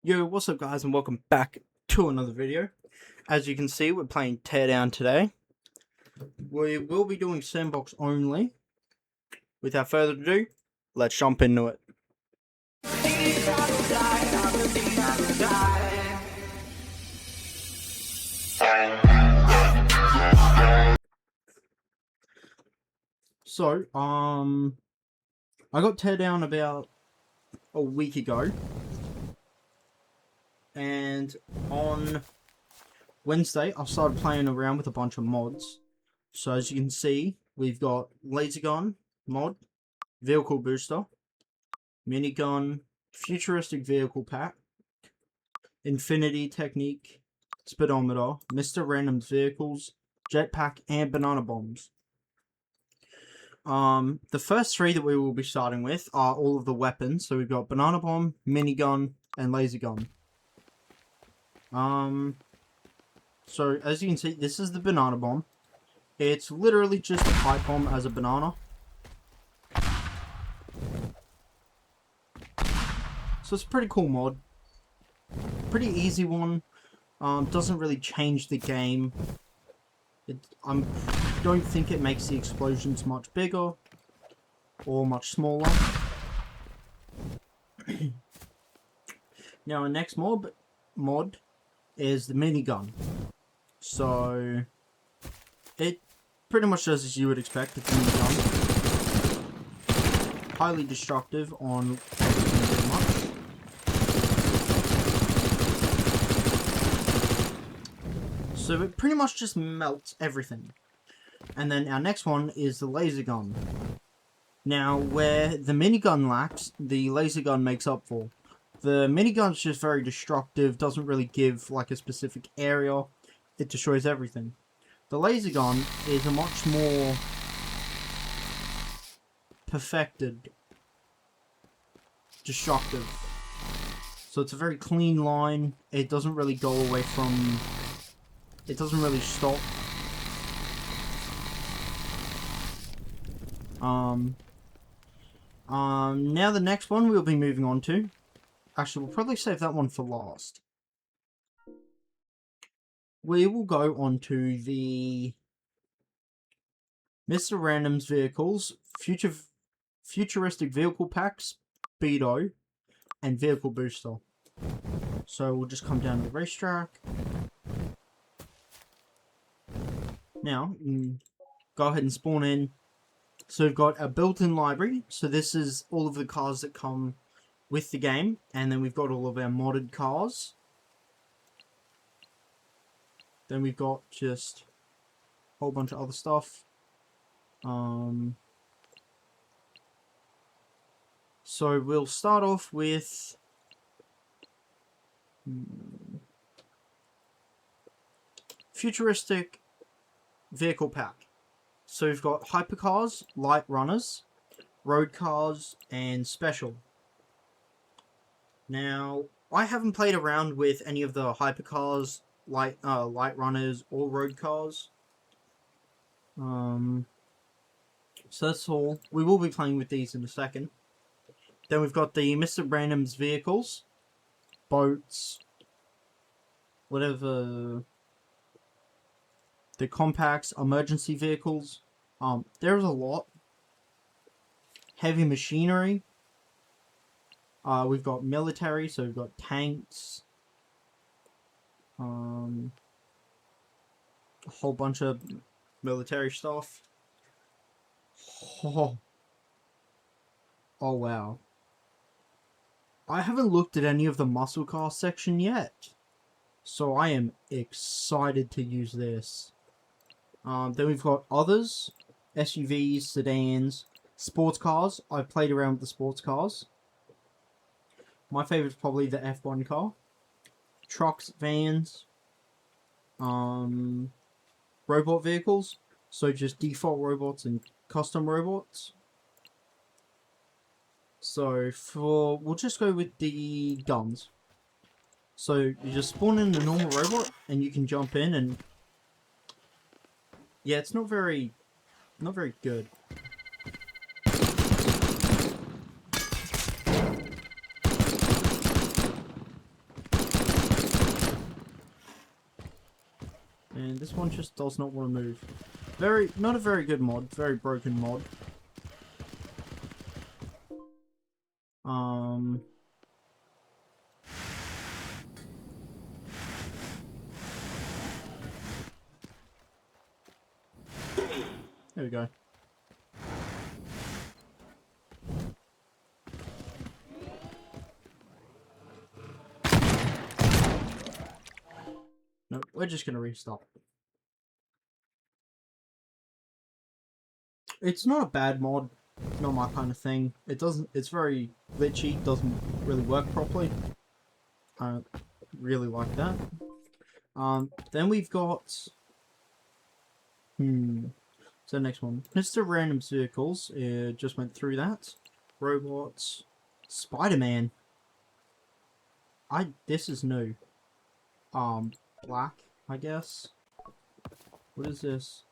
Yo, what's up guys and welcome back to another video. As you can see, we're playing TearDown today. We will be doing sandbox only. Without further ado, let's jump into it. So, I got TearDown about a week ago. And on Wednesday, I started playing around with a bunch of mods. So as you can see, we've got laser gun mod, vehicle booster, minigun, futuristic vehicle pack, infinity technique, speedometer, Mr. Random's vehicles, jetpack, and banana bombs. The first three that we will be starting with are all of the weapons. So we've got banana bomb, minigun, and laser gun. So as you can see, this is the banana bomb. It's literally just a pipe bomb as a banana. So it's a pretty cool mod. Pretty easy one. Doesn't really change the game. I don't think it makes the explosions much bigger or much smaller. Now our next mod is the minigun. So it pretty much does as you would expect. It's a minigun. Highly destructive on everything pretty much. So it pretty much just melts everything. And then our next one is the laser gun. Now, where the minigun lacks, the laser gun makes up for. The minigun's just very destructive, doesn't really give like a specific area. It destroys everything. The laser gun is a much more perfected destructive. So it's a very clean line. It doesn't really go away from... It doesn't really stop. Now the next one we'll be moving on to. Actually, we'll probably save that one for last. We will go on to the Mr. Random's vehicles, futuristic vehicle packs, speedo, and vehicle booster. So we'll just come down to the racetrack. Now, go ahead and spawn in. So we've got a built-in library. So this is all of the cars that come with the game. And then we've got all of our modded cars. Then we've got just a whole bunch of other stuff. So we'll start off with... futuristic vehicle pack. So we've got hypercars, light runners, road cars, and special. Now, I haven't played around with any of the hypercars, light runners, or road cars. So that's all. We will be playing with these in a second. Then we've got the Mr. Random's vehicles, boats, whatever. The compacts, emergency vehicles. There's a lot. Heavy machinery. We've got military, so we've got tanks. A whole bunch of military stuff. Oh wow. I haven't looked at any of the muscle car section yet. So I am excited to use this. Then we've got others, SUVs, sedans, sports cars. I've played around with the sports cars. My favorite is probably the F1 car. Trucks, vans, robot vehicles. So just default robots and custom robots. So we'll just go with the guns. So you just spawn in a normal robot and you can jump in and... Yeah, it's not very good. And this one just does not want to move. Not a very good mod. Very broken mod. There we go. No, we're just gonna restart. It's not a bad mod, not my kind of thing. It's very glitchy, doesn't really work properly. I don't really like that. Then we've got... So next one. Mr. Random Vehicles, just went through that. Robots. Spider-Man. This is new. Black, I guess. What is this?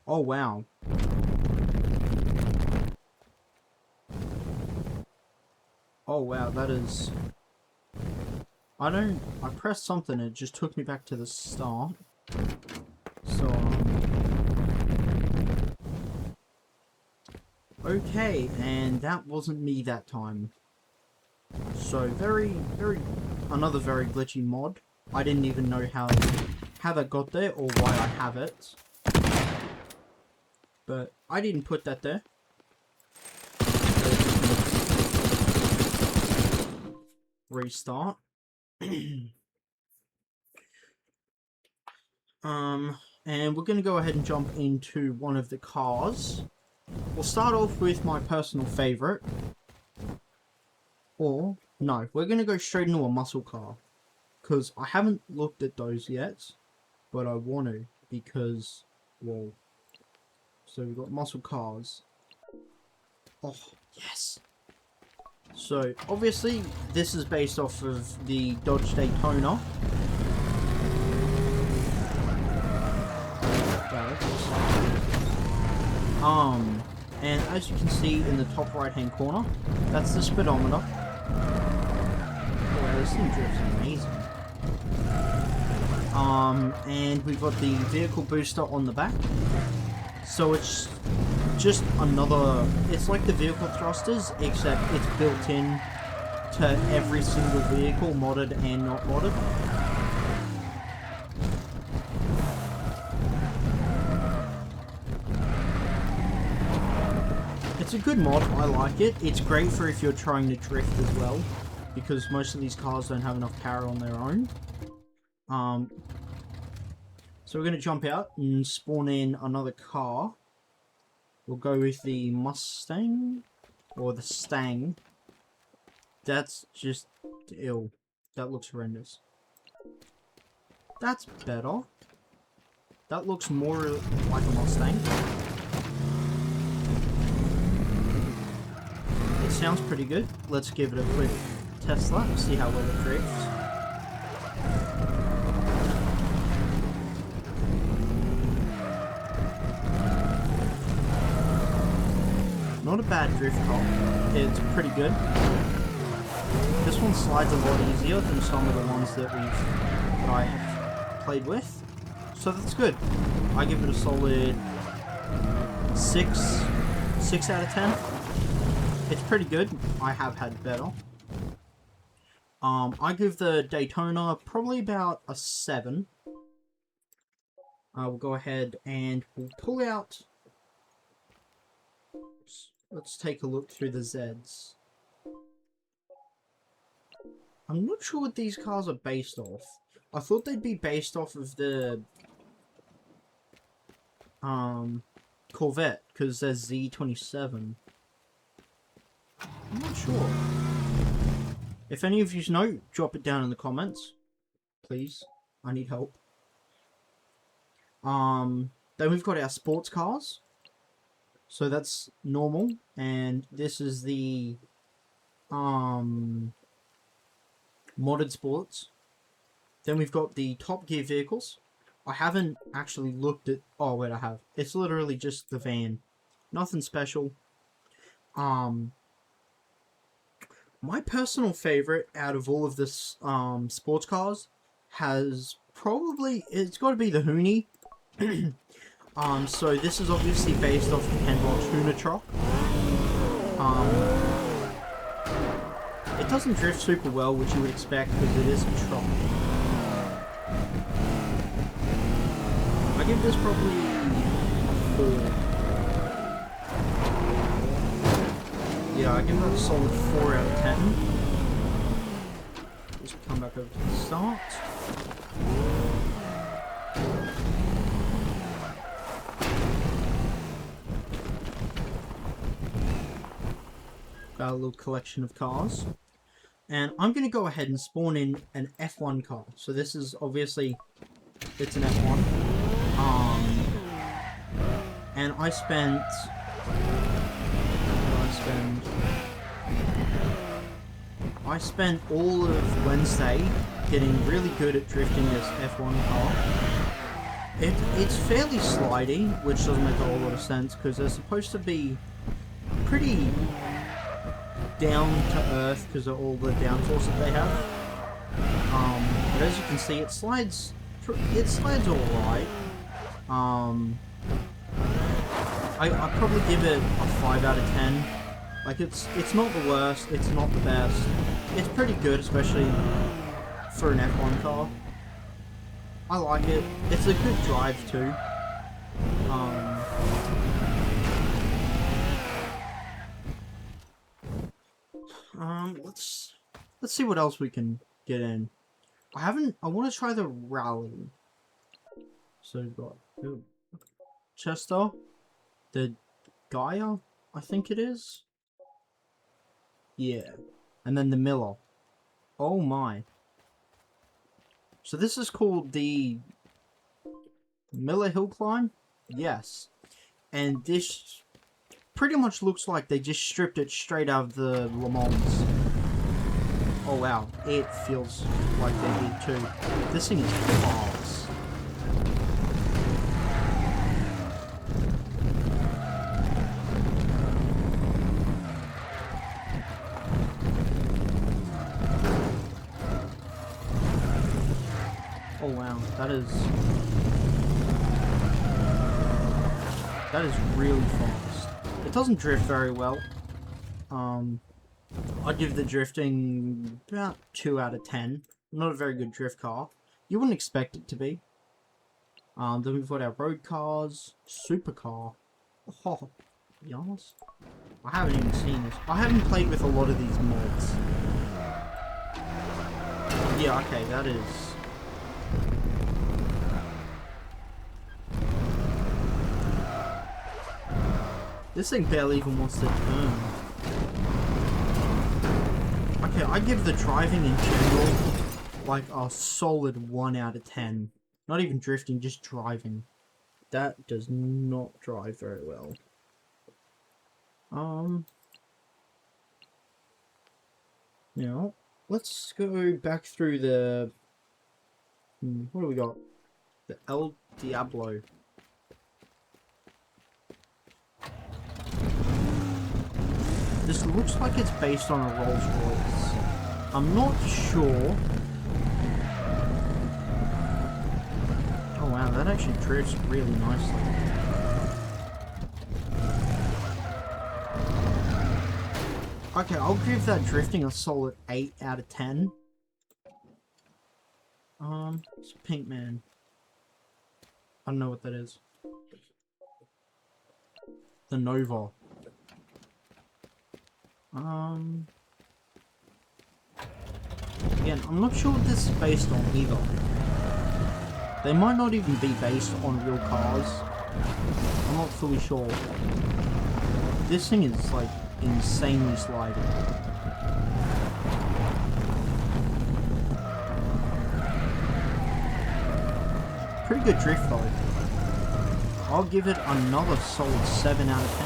Oh, wow. Oh, wow, that is... I pressed something and it just took me back to the start. So, okay, and that wasn't me that time. So, another very glitchy mod. I didn't even know how that got there or why I have it. But I didn't put that there. Restart. And we're going to go ahead and jump into one of the cars. We'll start off with my personal favorite. Or, no, we're going to go straight into a muscle car. Because I haven't looked at those yet. But I want to, because, well... So we've got muscle cars. Oh, yes! So, obviously, this is based off of the Dodge Daytona. And as you can see in the top right-hand corner, that's the speedometer. Oh, this thing drifts amazing. And we've got the vehicle booster on the back. So it's just another... It's like the vehicle thrusters, except it's built in to every single vehicle, modded and not modded. It's a good mod, I like it. It's great for if you're trying to drift as well, because most of these cars don't have enough power on their own. So we're going to jump out and spawn in another car. We'll go with the Mustang, or the Stang. That's just ill. That looks horrendous. That's better. That looks more like a Mustang. It sounds pretty good. Let's give it a quick test lap, see how well it drifts. Not a bad drift car. It's pretty good. This one slides a lot easier than some of the ones that I have played with. So that's good. I give it a solid 6 out of 10. It's pretty good. I have had better. I give the Daytona probably about a 7. We'll go ahead and we'll pull out... Let's take a look through the Zeds. I'm not sure what these cars are based off. I thought they'd be based off of the Corvette, because there's Z27. I'm not sure. If any of you know, drop it down in the comments. Please. I need help. Then we've got our sports cars. So that's normal. And this is the modded sports. Then we've got the Top Gear vehicles. I haven't actually looked at... Oh, wait, I have. It's literally just the van. Nothing special. My personal favorite out of all of this sports cars has it's got to be the Hoonie. So this is obviously based off the Kenbox Hoonitrock. It doesn't drift super well, which you would expect because it is a truck. I give this probably a 4. Yeah, I give that a solid 4 out of 10. Just come back over to the start. Got a little collection of cars. And I'm going to go ahead and spawn in an F1 car. So this is obviously, it's an F1. And I spent all of Wednesday getting really good at drifting this F1 car. It's fairly slidey, which doesn't make a whole lot of sense because they're supposed to be pretty down to earth because of all the downforce that they have. But as you can see, it slides alright. I'd probably give it a 5 out of 10. Like, it's not the worst, it's not the best. It's pretty good, especially for an F1 car. I like it. It's a good drive too. Let's see what else we can get in. I want to try the rally. So we've got Chester, the Gaia, I think it is. Yeah, and then the Miller. Oh my. So this is called the Miller Hill Climb? Yes. And this pretty much looks like they just stripped it straight out of the Le Mans. Oh wow, it feels like they did too. This thing is fast. Oh wow, that is really fast. It doesn't drift very well. I'd give the drifting about 2 out of 10. Not a very good drift car. You wouldn't expect it to be. Then we've got our road cars, supercar. Oh, to be honest, I haven't even seen this. I haven't played with a lot of these mods. Yeah, okay, that is. This thing barely even wants to turn. Okay, I give the driving in general like a solid 1 out of 10. Not even drifting, just driving. That does not drive very well. Now, let's go back through the... what do we got? The El Diablo. This looks like it's based on a Rolls Royce. I'm not sure. Oh wow, that actually drifts really nicely. Okay, I'll give that drifting a solid 8 out of 10. It's Pink Man. I don't know what that is. The Nova. Again, I'm not sure what this is based on either. They might not even be based on real cars. I'm not fully sure. This thing is like insanely sliding. Pretty good drift though. I'll give it another solid 7 out of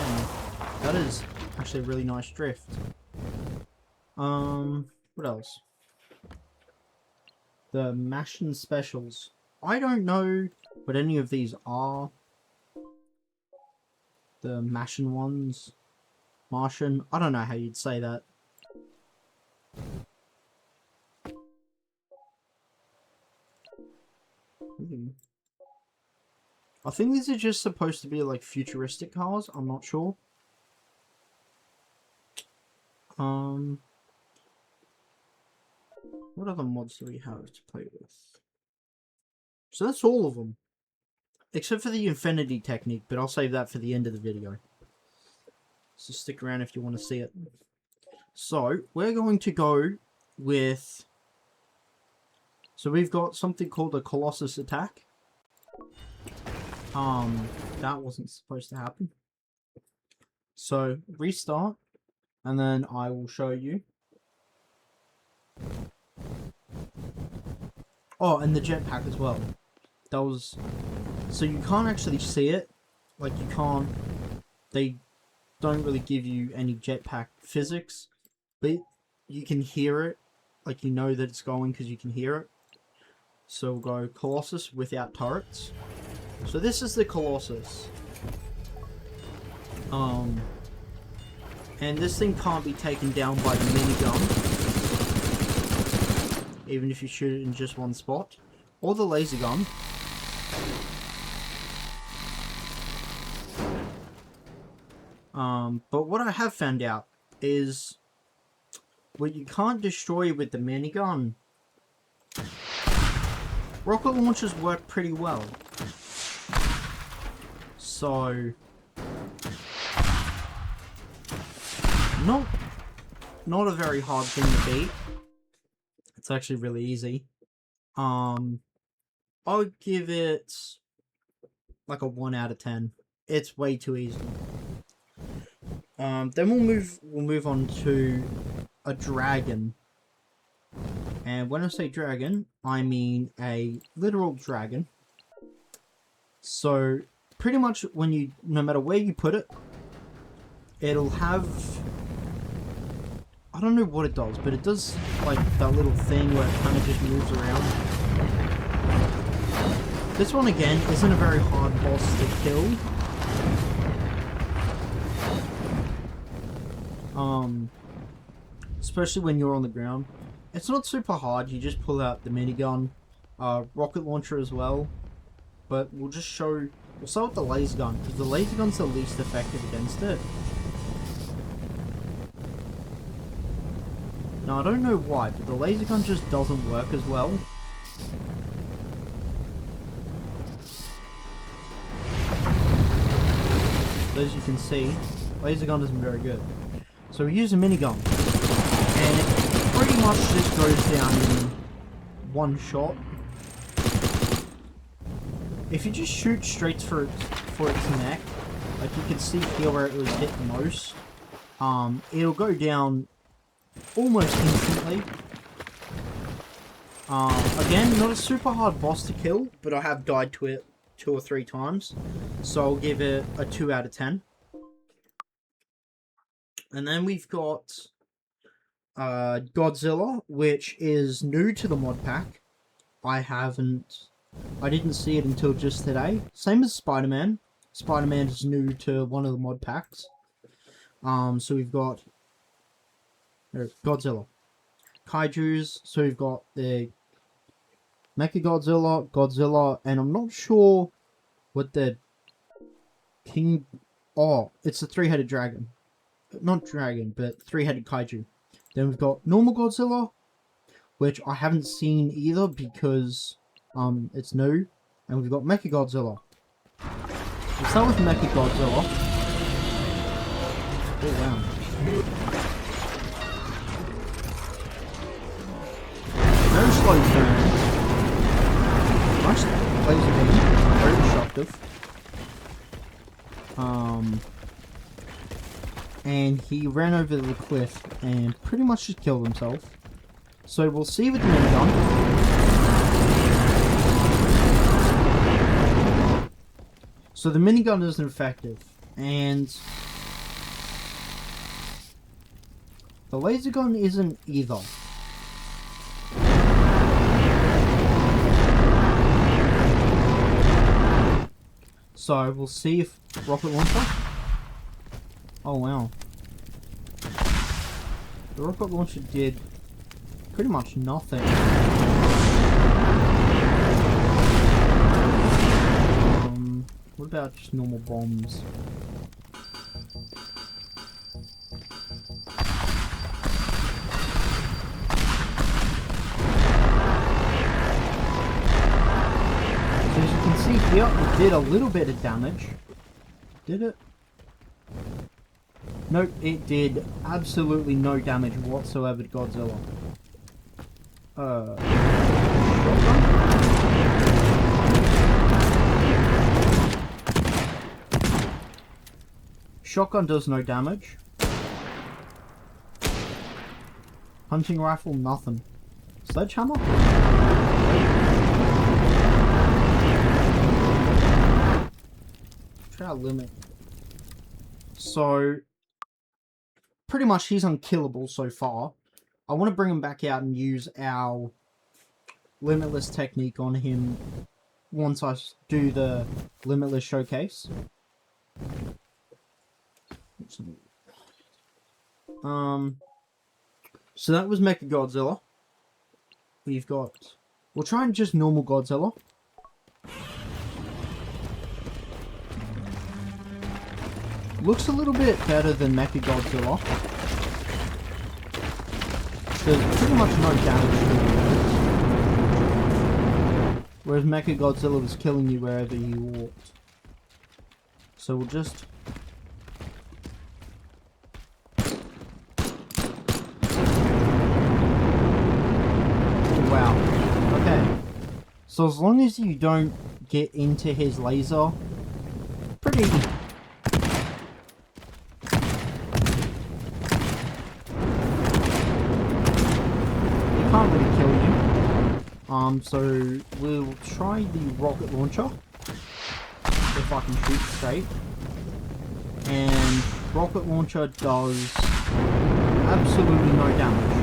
10. That is actually a really nice drift. What else? The Mashin Specials. I don't know what any of these are. The Mashin ones. Martian. I don't know how you'd say that. I think these are just supposed to be like futuristic cars. I'm not sure. What other mods do we have to play with? So that's all of them. Except for the infinity technique, but I'll save that for the end of the video. So stick around if you want to see it. So, we're going to go with... So we've got something called a Colossus attack. That wasn't supposed to happen. So, restart, and then I will show you. Oh, and the jetpack as well. That was... So you can't actually see it. Like, you can't... They don't really give you any jetpack physics. But you can hear it. Like, you know that it's going because you can hear it. So we'll go Colossus without turrets. So this is the Colossus. And this thing can't be taken down by the minigun. Even if you shoot it in just one spot. Or the laser gun. But what I have found out is what you can't destroy with the minigun. Rocket launchers work pretty well. So not a very hard thing to beat. It's actually really easy. I'll give it like a 1 out of 10. It's way too easy. Then we'll move on to a dragon. And when I say dragon, I mean a literal dragon. So pretty much no matter where you put it, it'll have, I don't know what it does, but it does like that little thing where it kind of just moves around. This one again isn't a very hard boss to kill. Especially when you're on the ground. It's not super hard, you just pull out the minigun, rocket launcher as well. But we'll start with the laser gun, because the laser gun's the least effective against it. Now I don't know why, but the laser gun just doesn't work as well. As you can see, laser gun isn't very good. So we use a minigun, and it pretty much just goes down in one shot. If you just shoot straight for its neck, like you can see here where it was hit the most, it'll go down almost instantly. Again, not a super hard boss to kill, but I have died to it 2 or 3 times, so I'll give it a 2 out of 10. And then we've got Godzilla, which is new to the mod pack. I didn't see it until just today. Same as Spider-Man. Spider-Man is new to one of the mod packs. So we've got Godzilla. Kaijus, so we've got the Mechagodzilla, Godzilla, and I'm not sure what the King... Oh, it's a 3-headed dragon. Not dragon, but 3-headed kaiju. Then we've got normal Godzilla, which I haven't seen either because it's new. And we've got Mechagodzilla. We'll start with Mechagodzilla. Oh wow. Very slow turn. Nice laser beam. Very destructive. And he ran over the cliff and pretty much just killed himself. So we'll see with the minigun. So the minigun isn't effective, and the laser gun isn't either. So we'll see if rocket launcher. Oh wow. The rocket launcher did pretty much nothing. What about just normal bombs? So as you can see here, it did a little bit of damage. Did it? Nope, it did absolutely no damage whatsoever to Godzilla. Shotgun does no damage. Hunting rifle, nothing. Sledgehammer? Try our limit. So, pretty much he's unkillable so far. I want to bring him back out and use our limitless technique on him once I do the limitless showcase. So that was Mechagodzilla. We'll try and just normal Godzilla. Looks a little bit better than Mechagodzilla. There's pretty much no damage to it. Whereas Mechagodzilla was killing you wherever you walked. So we'll just... Wow. Okay. So as long as you don't get into his laser, pretty... Can't really kill you. So we'll try the rocket launcher. If I can shoot straight. And rocket launcher does absolutely no damage.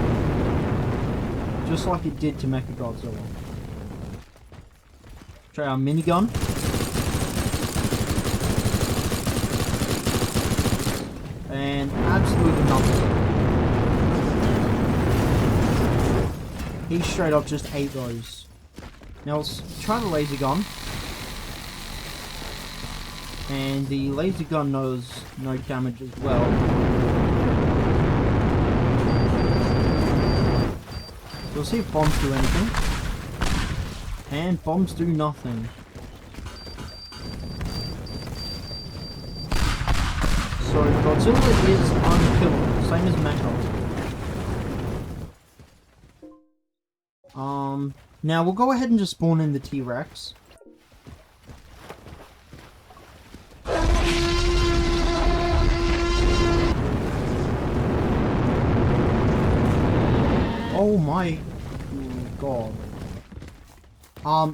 Just like it did to Mechagodzilla. Try our minigun. And absolutely nothing. He straight up just ate those. Now let's try the laser gun. And the laser gun does no damage as well. So we'll see if bombs do anything. And bombs do nothing. So Godzilla is unkillable, same as Mecha. Now we'll go ahead and just spawn in the T-Rex. Oh my god.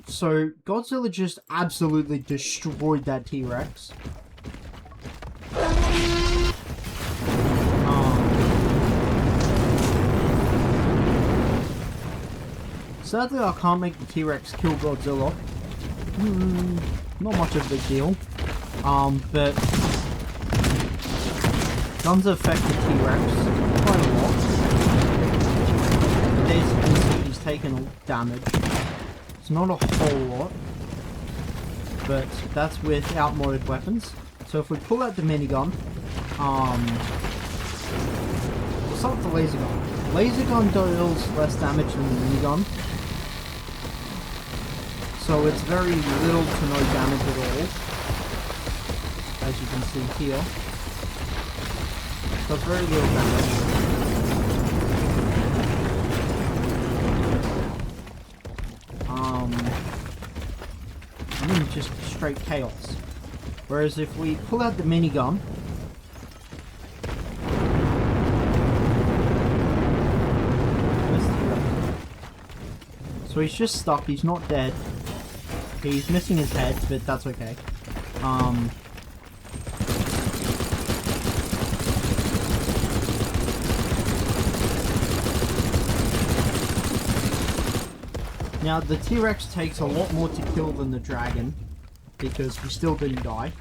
So Godzilla just absolutely destroyed that T-Rex. Sadly, I can't make the T-Rex kill Godzilla. Not much of a big deal. But guns affect the T-Rex quite a lot. As you can see, he's taken damage. It's not a whole lot, but that's with outmoded weapons. So if we pull out the minigun, we'll start with the laser gun. Laser gun deals less damage than the minigun. So it's very little to no damage at all, as you can see here. So it's very little damage. I mean just straight chaos. Whereas if we pull out the minigun, so he's just stuck, he's not dead. He's missing his head, but that's okay. Now, the T-Rex takes a lot more to kill than the dragon, because we still didn't die.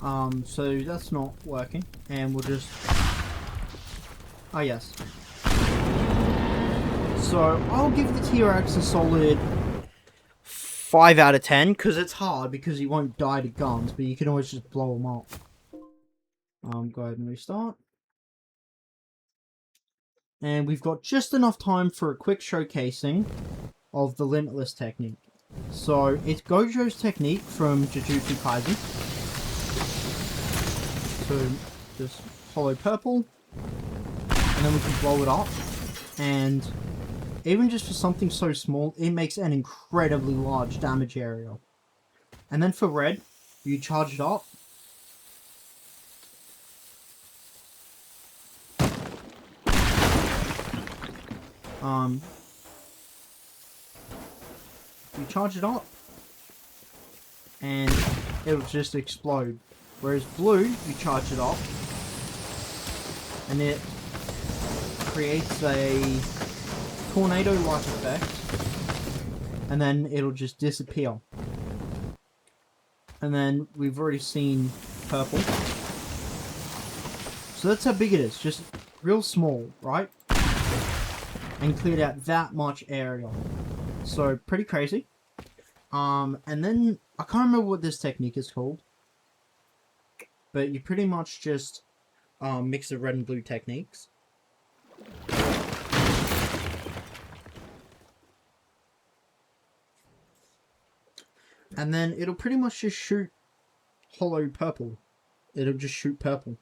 So that's not working, and we'll just... Oh, yes. So, I'll give the T-Rex a solid 5 out of 10, because it's hard, because he won't die to guns, but you can always just blow him up. Go ahead and restart. And we've got just enough time for a quick showcasing of the Limitless technique. So, it's Gojo's technique from Jujutsu Kaisen. So, just hollow purple, and then we can blow it up, and even just for something so small, it makes an incredibly large damage area. And then for red, you charge it up, you charge it up, and it'll just explode. Whereas blue, you charge it up, and it creates a tornado-like effect, and then it'll just disappear. And then we've already seen purple. So that's how big it is, just real small, right? And cleared out that much area. So, pretty crazy. And then, I can't remember what this technique is called. But you pretty much just mix the red and blue techniques. And then it'll pretty much just shoot hollow purple. It'll just shoot purple.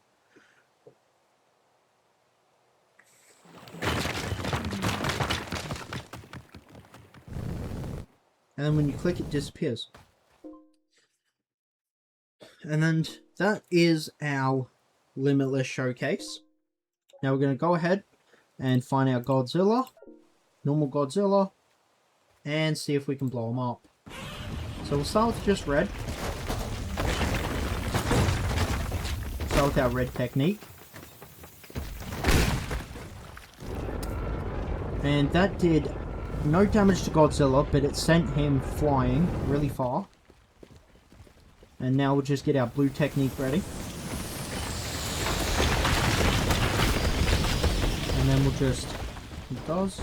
And then when you click, it disappears. And then that is our Limitless showcase. Now we're going to go ahead and find our Godzilla, normal Godzilla, and see if we can blow him up. So we'll start with just red. Start with our red technique. And that did no damage to Godzilla, but it sent him flying really far. And now we'll just get our blue technique ready. And then we'll just... It does.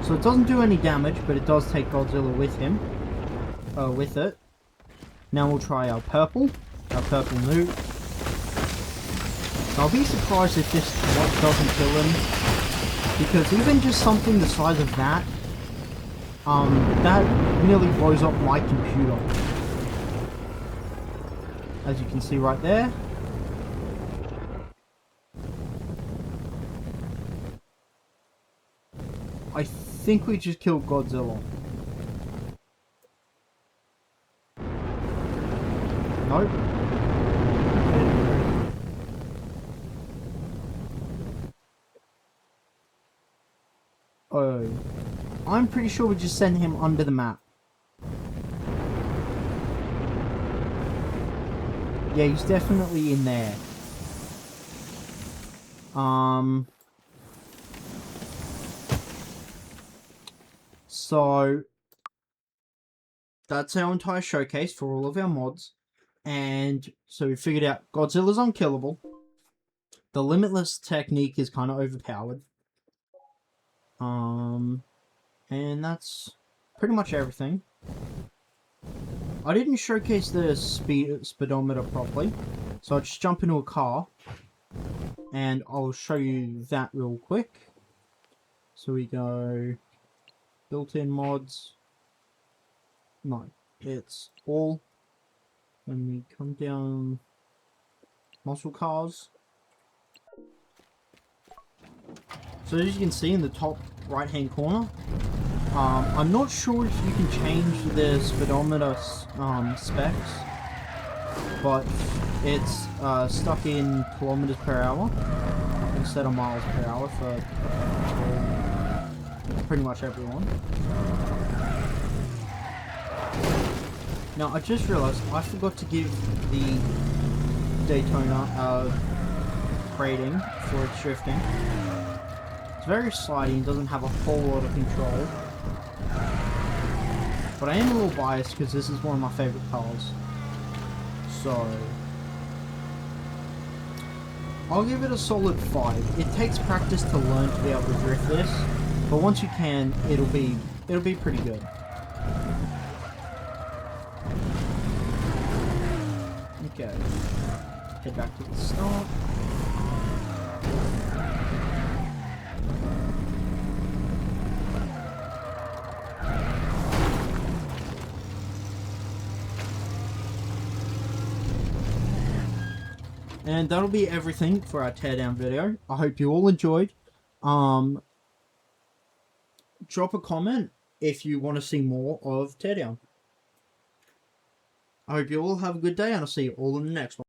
So it doesn't do any damage, but it does take Godzilla with him. With it. Now we'll try our purple nuke. I'll be surprised if this doesn't kill him, because even just something the size of that, that nearly blows up my computer. As you can see right there. I think we just killed Godzilla. Nope. Oh. I'm pretty sure we just sent him under the map. Yeah, he's definitely in there. So that's our entire showcase for all of our mods. And so we figured out Godzilla's unkillable. The Limitless technique is kind of overpowered. And that's pretty much everything. I didn't showcase the speedometer properly, so I'll just jump into a car, and I'll show you that real quick. So we go built-in mods. No, it's all. When we come down, muscle cars. So as you can see in the top right-hand corner, I'm not sure if you can change the speedometer specs, but it's stuck in kilometers per hour instead of miles per hour for pretty much everyone. Now I just realized I forgot to give the Daytona rating for its drifting. It's very slidey and doesn't have a whole lot of control. But I am a little biased because this is one of my favorite cars. So, I'll give it a solid 5. It takes practice to learn to be able to drift this, but once you can, it'll be pretty good. Okay. Head back to the start. And that'll be everything for our teardown video. I hope you all enjoyed. Drop a comment if you want to see more of teardown. I hope you all have a good day, and I'll see you all in the next one.